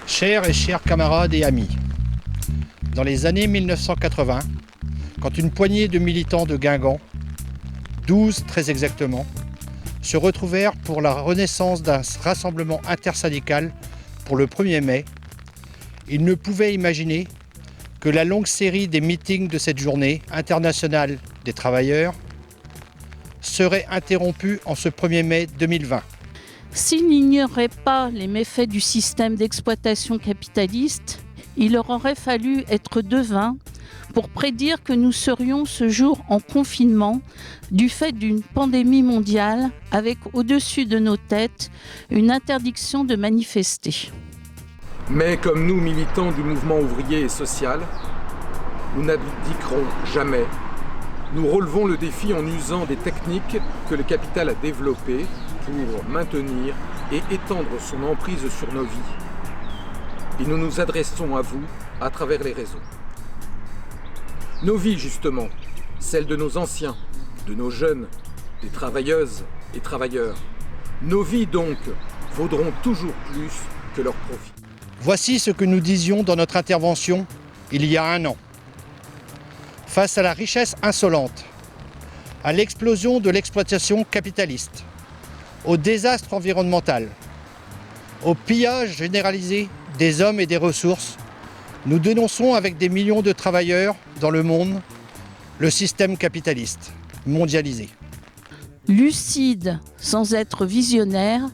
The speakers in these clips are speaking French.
Chers et chers camarades et amis, dans les années 1980, quand une poignée de militants de Guingamp, 12 très exactement, se retrouvèrent pour la renaissance d'un rassemblement intersyndical pour le 1er mai, ils ne pouvaient imaginer que la longue série des meetings de cette journée internationale des travailleurs serait interrompue en ce 1er mai 2020. S'ils n'ignoraient pas les méfaits du système d'exploitation capitaliste, il leur aurait fallu être devin pour prédire que nous serions ce jour en confinement du fait d'une pandémie mondiale avec au-dessus de nos têtes une interdiction de manifester. Mais comme nous, militants du mouvement ouvrier et social, nous n'abdiquerons jamais. Nous relevons le défi en usant des techniques que le capital a développées pour maintenir et étendre son emprise sur nos vies. Et nous nous adressons à vous à travers les réseaux. Nos vies, justement, celles de nos anciens, de nos jeunes, des travailleuses et travailleurs. Nos vies, donc, vaudront toujours plus que leurs profits. Voici ce que nous disions dans notre intervention il y a un an. Face à la richesse insolente, à l'explosion de l'exploitation capitaliste, au désastre environnemental, au pillage généralisé des hommes et des ressources, nous dénonçons avec des millions de travailleurs dans le monde le système capitaliste mondialisé. Lucides sans être visionnaires,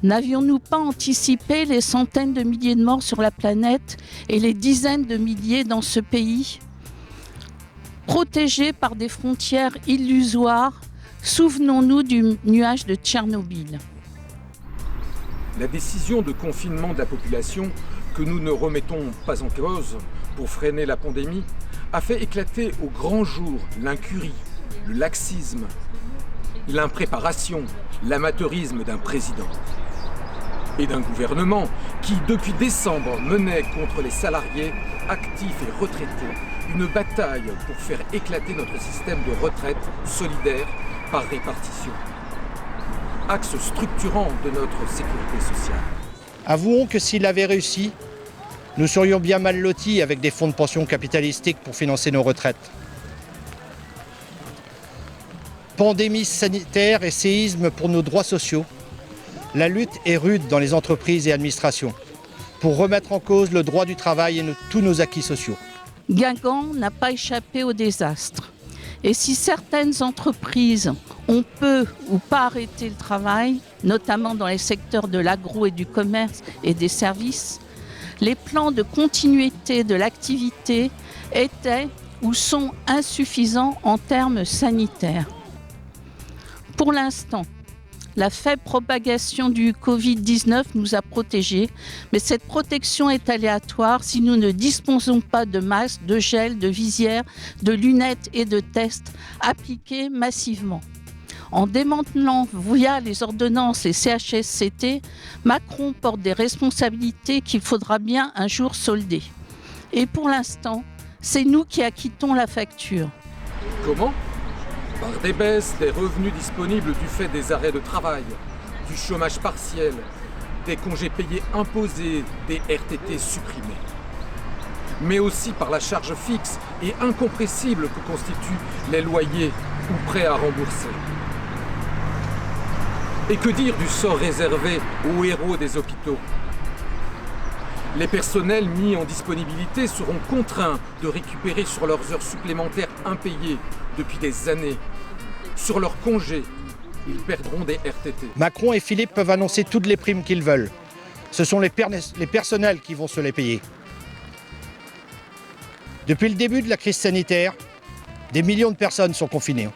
n'avions-nous pas anticipé les centaines de milliers de morts sur la planète et les dizaines de milliers dans ce pays ? Protégés par des frontières illusoires, souvenons-nous du nuage de Tchernobyl. La décision de confinement de la population, que nous ne remettons pas en cause pour freiner la pandémie, a fait éclater au grand jour l'incurie, le laxisme, l'impréparation, l'amateurisme d'un président et d'un gouvernement qui, depuis décembre, menait contre les salariés, actifs et retraités, une bataille pour faire éclater notre système de retraite solidaire par répartition. Axe structurant de notre sécurité sociale. Avouons que s'il avait réussi, nous serions bien mal lotis avec des fonds de pension capitalistiques pour financer nos retraites. Pandémie sanitaire et séisme pour nos droits sociaux, la lutte est rude dans les entreprises et administrations pour remettre en cause le droit du travail et tous nos acquis sociaux. Guingamp n'a pas échappé au désastre. Et si certaines entreprises ont peu ou pas arrêté le travail, notamment dans les secteurs de l'agro et du commerce et des services, les plans de continuité de l'activité étaient ou sont insuffisants en termes sanitaires. Pour l'instant, la faible propagation du Covid-19 nous a protégés, mais cette protection est aléatoire si nous ne disposons pas de masques, de gel, de visières, de lunettes et de tests appliqués massivement. En démantelant via les ordonnances et CHSCT, Macron porte des responsabilités qu'il faudra bien un jour solder. Et pour l'instant, c'est nous qui acquittons la facture. Comment ? Par des baisses des revenus disponibles du fait des arrêts de travail, du chômage partiel, des congés payés imposés, des RTT supprimés. Mais aussi par la charge fixe et incompressible que constituent les loyers ou prêts à rembourser. Et que dire du sort réservé aux héros des hôpitaux ? Les personnels mis en disponibilité seront contraints de récupérer sur leurs heures supplémentaires impayées depuis des années. Sur leurs congés, ils perdront des RTT. Macron et Philippe peuvent annoncer toutes les primes qu'ils veulent. Ce sont les personnels qui vont se les payer. Depuis le début de la crise sanitaire, des millions de personnes sont confinées.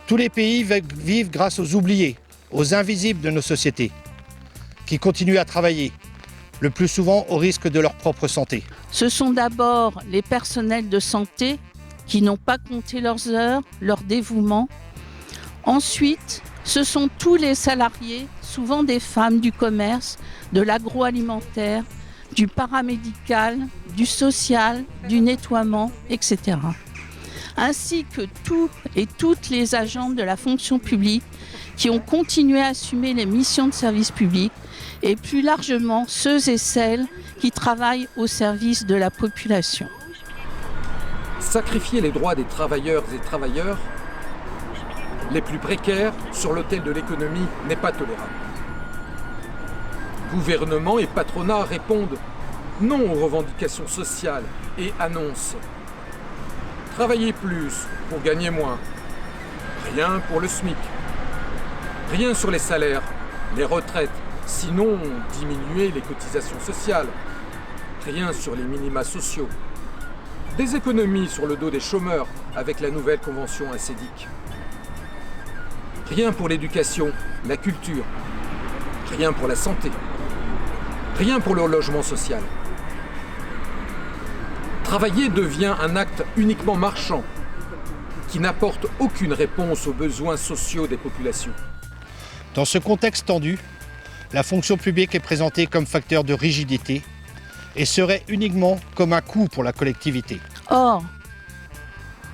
Tous les pays vivent grâce aux oubliés, aux invisibles de nos sociétés, qui continuent à travailler, le plus souvent au risque de leur propre santé. Ce sont d'abord les personnels de santé qui n'ont pas compté leurs heures, leur dévouement. Ensuite, ce sont tous les salariés, souvent des femmes du commerce, de l'agroalimentaire, du paramédical, du social, du nettoiement, etc. ainsi que tous et toutes les agents de la fonction publique qui ont continué à assumer les missions de service public et plus largement ceux et celles qui travaillent au service de la population. Sacrifier les droits des travailleurs et travailleurs les plus précaires sur l'autel de l'économie n'est pas tolérable. Gouvernement et patronat répondent non aux revendications sociales et annoncent « Travailler plus pour gagner moins, rien pour le SMIC, rien sur les salaires, les retraites, sinon diminuer les cotisations sociales, rien sur les minima sociaux, des économies sur le dos des chômeurs avec la nouvelle convention assédique. Rien pour l'éducation, la culture, rien pour la santé, rien pour le logement social. Travailler devient un acte uniquement marchand qui n'apporte aucune réponse aux besoins sociaux des populations. Dans ce contexte tendu, la fonction publique est présentée comme facteur de rigidité et serait uniquement comme un coût pour la collectivité. Or,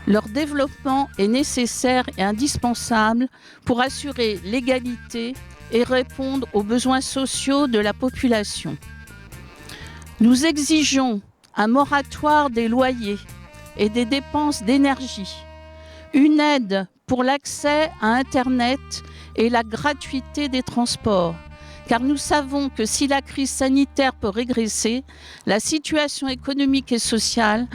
leur développement est nécessaire et indispensable pour assurer l'égalité et répondre aux besoins sociaux de la population. Nous exigeons un moratoire des loyers et des dépenses d'énergie, une aide pour l'accès à Internet et la gratuité des transports, car nous savons que si la crise sanitaire peut régresser, la situation économique et sociale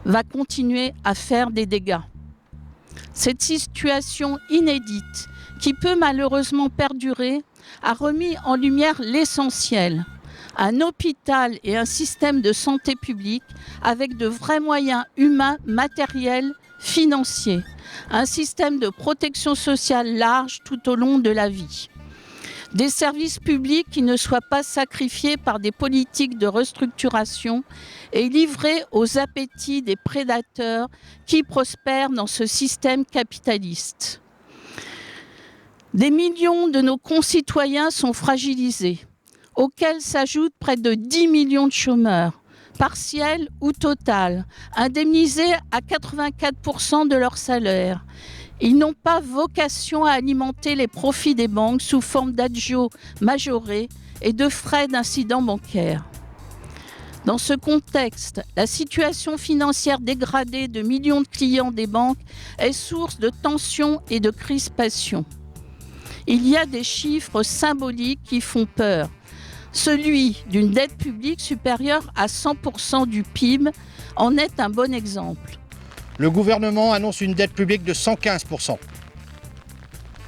va continuer à faire des dégâts. Cette situation inédite, qui peut malheureusement perdurer, a remis en lumière l'essentiel. Un hôpital et un système de santé publique avec de vrais moyens humains, matériels, financiers. Un système de protection sociale large tout au long de la vie. Des services publics qui ne soient pas sacrifiés par des politiques de restructuration et livrés aux appétits des prédateurs qui prospèrent dans ce système capitaliste. Des millions de nos concitoyens sont fragilisés, auxquels s'ajoutent près de 10 millions de chômeurs, partiels ou total, indemnisés à 84% de leur salaire. Ils n'ont pas vocation à alimenter les profits des banques sous forme d'agios majorés et de frais d'incidents bancaires. Dans ce contexte, la situation financière dégradée de millions de clients des banques est source de tensions et de crispations. Il y a des chiffres symboliques qui font peur. Celui d'une dette publique supérieure à 100% du PIB en est un bon exemple. Le gouvernement annonce une dette publique de 115%.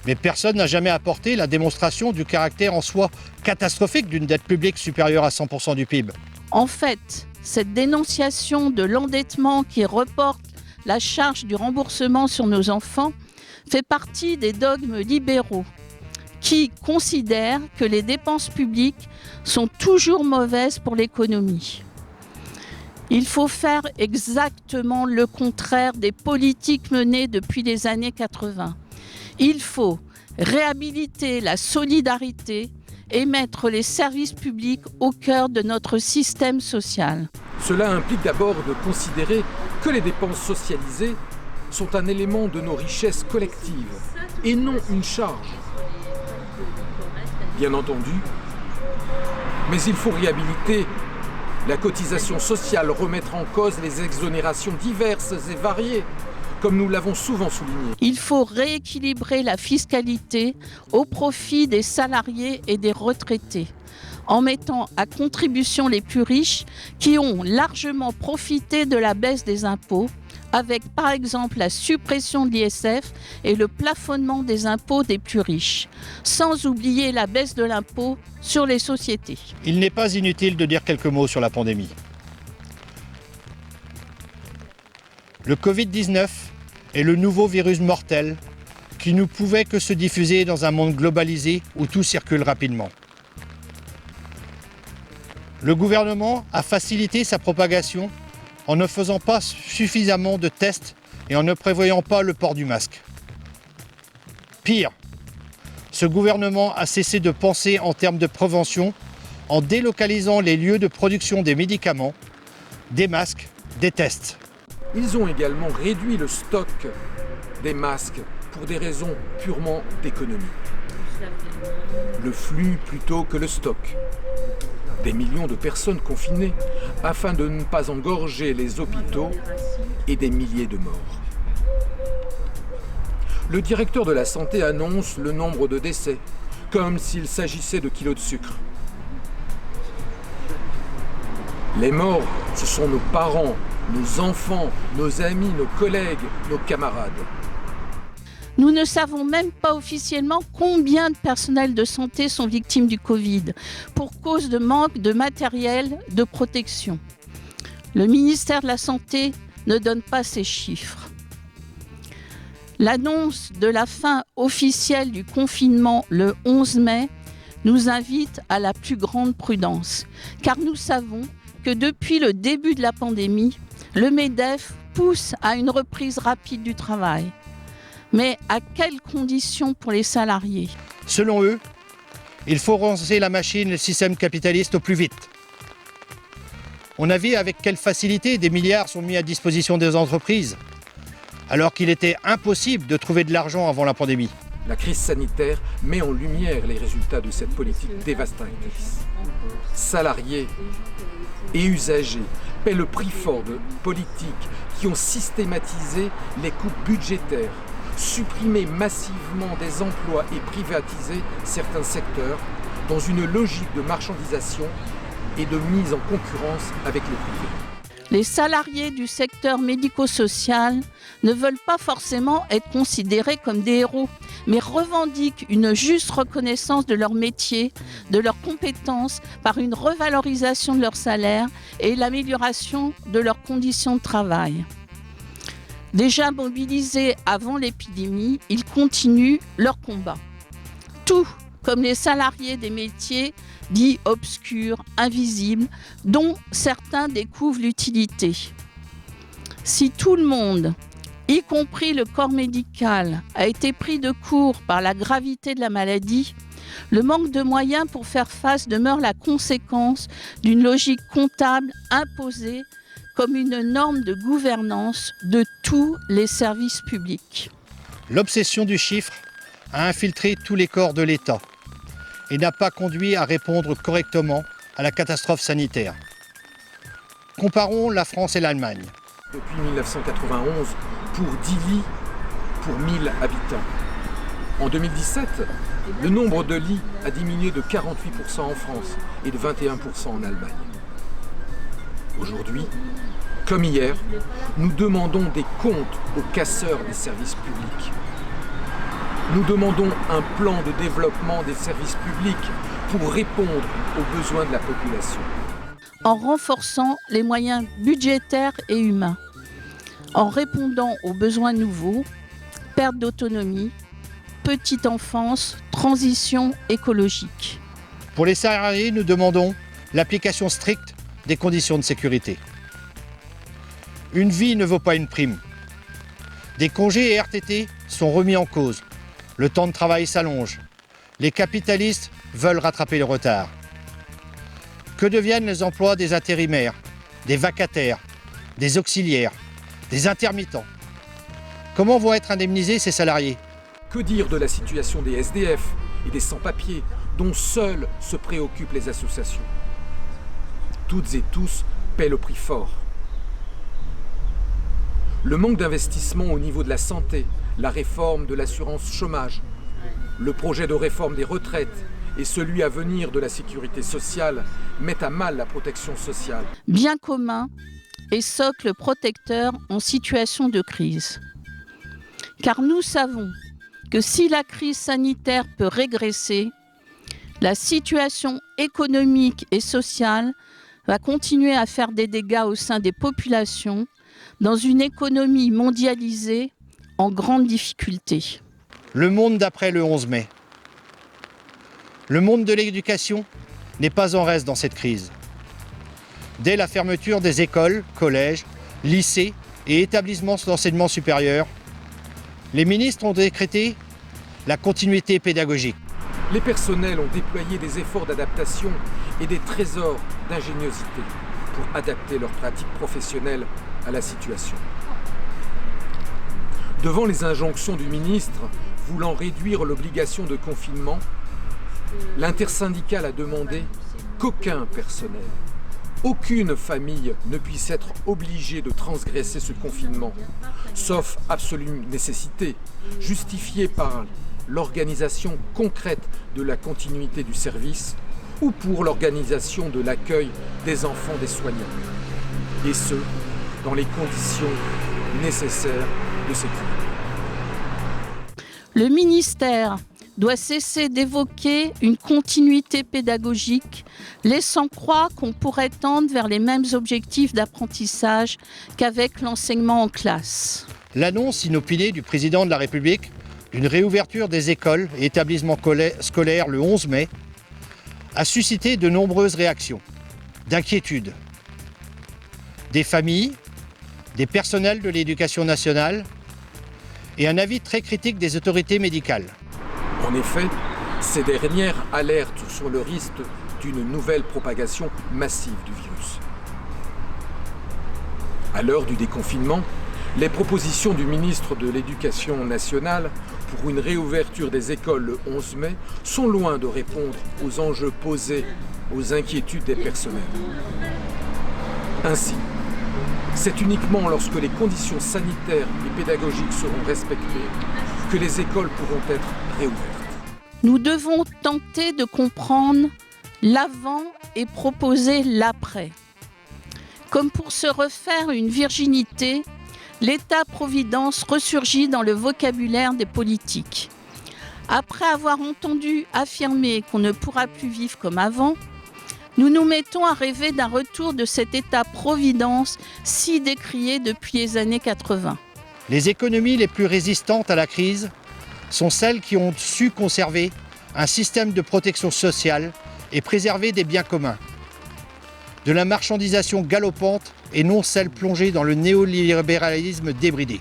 Mais personne n'a jamais apporté la démonstration du caractère en soi catastrophique d'une dette publique supérieure à 100% du PIB. En fait, cette dénonciation de l'endettement qui reporte la charge du remboursement sur nos enfants fait partie des dogmes libéraux qui considèrent que les dépenses publiques sont toujours mauvaises pour l'économie. Il faut faire exactement le contraire des politiques menées depuis les années 80. Il faut réhabiliter la solidarité et mettre les services publics au cœur de notre système social. Cela implique d'abord de considérer que les dépenses socialisées sont un élément de nos richesses collectives et non une charge. Bien entendu, mais il faut réhabiliter la cotisation sociale, remettre en cause les exonérations diverses et variées, comme nous l'avons souvent souligné. Il faut rééquilibrer la fiscalité au profit des salariés et des retraités, en mettant à contribution les plus riches qui ont largement profité de la baisse des impôts, avec par exemple la suppression de l'ISF et le plafonnement des impôts des plus riches, sans oublier la baisse de l'impôt sur les sociétés. Il n'est pas inutile de dire quelques mots sur la pandémie. Le Covid-19 est le nouveau virus mortel qui ne pouvait que se diffuser dans un monde globalisé où tout circule rapidement. Le gouvernement a facilité sa propagation en ne faisant pas suffisamment de tests et en ne prévoyant pas le port du masque. Pire, ce gouvernement a cessé de penser en termes de prévention en délocalisant les lieux de production des médicaments, des masques, des tests. Ils ont également réduit le stock des masques pour des raisons purement d'économie. Le flux plutôt que le stock. Des millions de personnes confinées afin de ne pas engorger les hôpitaux et des milliers de morts. Le directeur de la santé annonce le nombre de décès, comme s'il s'agissait de kilos de sucre. Les morts, ce sont nos parents, nos enfants, nos amis, nos collègues, nos camarades. Nous ne savons même pas officiellement combien de personnels de santé sont victimes du Covid pour cause de manque de matériel de protection. Le ministère de la Santé ne donne pas ces chiffres. L'annonce de la fin officielle du confinement le 11 mai nous invite à la plus grande prudence, car nous savons que depuis le début de la pandémie, le MEDEF pousse à une reprise rapide du travail. Mais à quelles conditions pour les salariés ? Selon eux, il faut relancer la machine, le système capitaliste au plus vite. On a vu avec quelle facilité des milliards sont mis à disposition des entreprises, alors qu'il était impossible de trouver de l'argent avant la pandémie. La crise sanitaire met en lumière les résultats de cette politique dévastatrice. Salariés et usagers paient le prix fort de politiques qui ont systématisé les coupes budgétaires, supprimé massivement des emplois et privatisé certains secteurs dans une logique de marchandisation et de mise en concurrence avec le privé. Les salariés du secteur médico-social ne veulent pas forcément être considérés comme des héros, mais revendiquent une juste reconnaissance de leur métier, de leurs compétences, par une revalorisation de leur salaire et l'amélioration de leurs conditions de travail. Déjà mobilisés avant l'épidémie, ils continuent leur combat. Tout comme les salariés des métiers dits obscurs, invisibles, dont certains découvrent l'utilité. Si tout le monde, y compris le corps médical, a été pris de court par la gravité de la maladie, le manque de moyens pour faire face demeure la conséquence d'une logique comptable imposée comme une norme de gouvernance de tous les services publics. L'obsession du chiffre a infiltré tous les corps de l'État et n'a pas conduit à répondre correctement à la catastrophe sanitaire. Comparons la France et l'Allemagne. Depuis 1991, pour 10 lits pour 1000 habitants. En 2017, le nombre de lits a diminué de 48% en France et de 21% en Allemagne. Aujourd'hui, comme hier, nous demandons des comptes aux casseurs des services publics. Nous demandons un plan de développement des services publics pour répondre aux besoins de la population. En renforçant les moyens budgétaires et humains, en répondant aux besoins nouveaux, perte d'autonomie, petite enfance, transition écologique. Pour les salariés, nous demandons l'application stricte des conditions de sécurité. Une vie ne vaut pas une prime. Des congés et RTT sont remis en cause. Le temps de travail s'allonge. Les capitalistes veulent rattraper le retard. Que deviennent les emplois des intérimaires, des vacataires, des auxiliaires, des intermittents? Comment vont être indemnisés ces salariés? Que dire de la situation des SDF et des sans-papiers dont seuls se préoccupent les associations? Toutes et tous paient le prix fort. Le manque d'investissement au niveau de la santé, la réforme de l'assurance chômage, le projet de réforme des retraites et celui à venir de la sécurité sociale mettent à mal la protection sociale. Bien commun et socle protecteur en situation de crise. Car nous savons que si la crise sanitaire peut régresser, la situation économique et sociale va continuer à faire des dégâts au sein des populations dans une économie mondialisée en grande difficulté. Le monde d'après le 11 mai. Le monde de l'éducation n'est pas en reste dans cette crise. Dès la fermeture des écoles, collèges, lycées et établissements d'enseignement supérieur, les ministres ont décrété la continuité pédagogique. Les personnels ont déployé des efforts d'adaptation et des trésors d'ingéniosité pour adapter leurs pratiques professionnelles à la situation. Devant les injonctions du ministre voulant réduire l'obligation de confinement, l'intersyndicale a demandé qu'aucun personnel, aucune famille ne puisse être obligée de transgresser ce confinement, sauf absolue nécessité, justifiée par l'organisation concrète de la continuité du service ou pour l'organisation de l'accueil des enfants des soignants, et ce, dans les conditions nécessaires de sécurité. Le ministère doit cesser d'évoquer une continuité pédagogique, laissant croire qu'on pourrait tendre vers les mêmes objectifs d'apprentissage qu'avec l'enseignement en classe. L'annonce inopinée du président de la République d'une réouverture des écoles et établissements scolaires le 11 mai a suscité de nombreuses réactions, d'inquiétude, des familles, des personnels de l'éducation nationale et un avis très critique des autorités médicales. En effet, ces dernières alertent sur le risque d'une nouvelle propagation massive du virus. À l'heure du déconfinement, les propositions du ministre de l'Éducation nationale pour une réouverture des écoles le 11 mai sont loin de répondre aux enjeux posés aux inquiétudes des personnels. Ainsi, c'est uniquement lorsque les conditions sanitaires et pédagogiques seront respectées que les écoles pourront être réouvertes. Nous devons tenter de comprendre l'avant et proposer l'après. Comme pour se refaire une virginité, l'État-providence ressurgit dans le vocabulaire des politiques. Après avoir entendu affirmer qu'on ne pourra plus vivre comme avant, nous nous mettons à rêver d'un retour de cet État-providence si décrié depuis les années 80. Les économies les plus résistantes à la crise sont celles qui ont su conserver un système de protection sociale et préserver des biens communs. De la marchandisation galopante et non celle plongée dans le néolibéralisme débridé.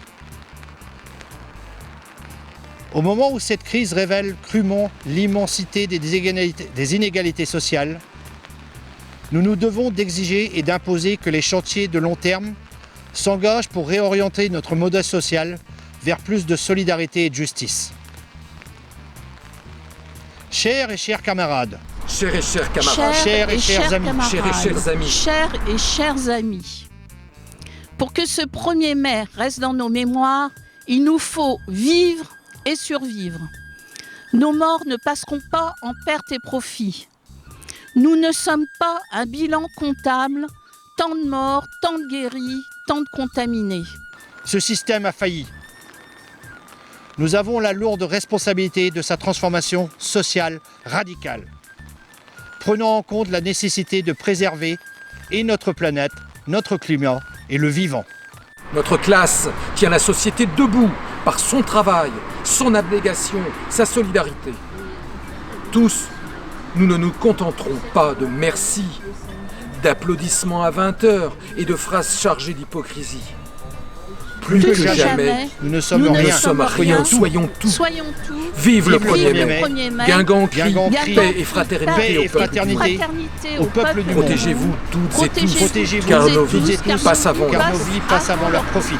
Au moment où cette crise révèle crûment l'immensité des inégalités sociales, nous nous devons d'exiger et d'imposer que les chantiers de long terme s'engagent pour réorienter notre modèle social vers plus de solidarité et de justice. Chers et chers camarades, Chers et chers camarades, chers et chers amis, camarades, chers et chers amis, chers et chers amis, pour que ce 1er mai reste dans nos mémoires, il nous faut vivre et survivre. Nos morts ne passeront pas en pertes et profits. Nous ne sommes pas un bilan comptable, tant de morts, tant de guéris, tant de contaminés. ce système a failli. Nous avons la lourde responsabilité de sa transformation sociale radicale. Prenons en compte la nécessité de préserver et notre planète, notre climat et le vivant. Notre classe tient la société debout par son travail, son abnégation, sa solidarité. Tous, nous ne nous contenterons pas de merci, d'applaudissements à 20 heures et de phrases chargées d'hypocrisie. Plus que jamais, nous ne sommes nous ne rien. sommes rien, soyons tout. Soyons tout. Vive le Vive 1er le mai. 1er mai. Guingamp crie Guingamp crie paix et fraternité paix et au peuple. fraternité au peuple du monde. Protégez-vous toutes et tous, Protégez-vous car toutes nos et vies tous, passent avant car leur nos vies passent avant leur profit.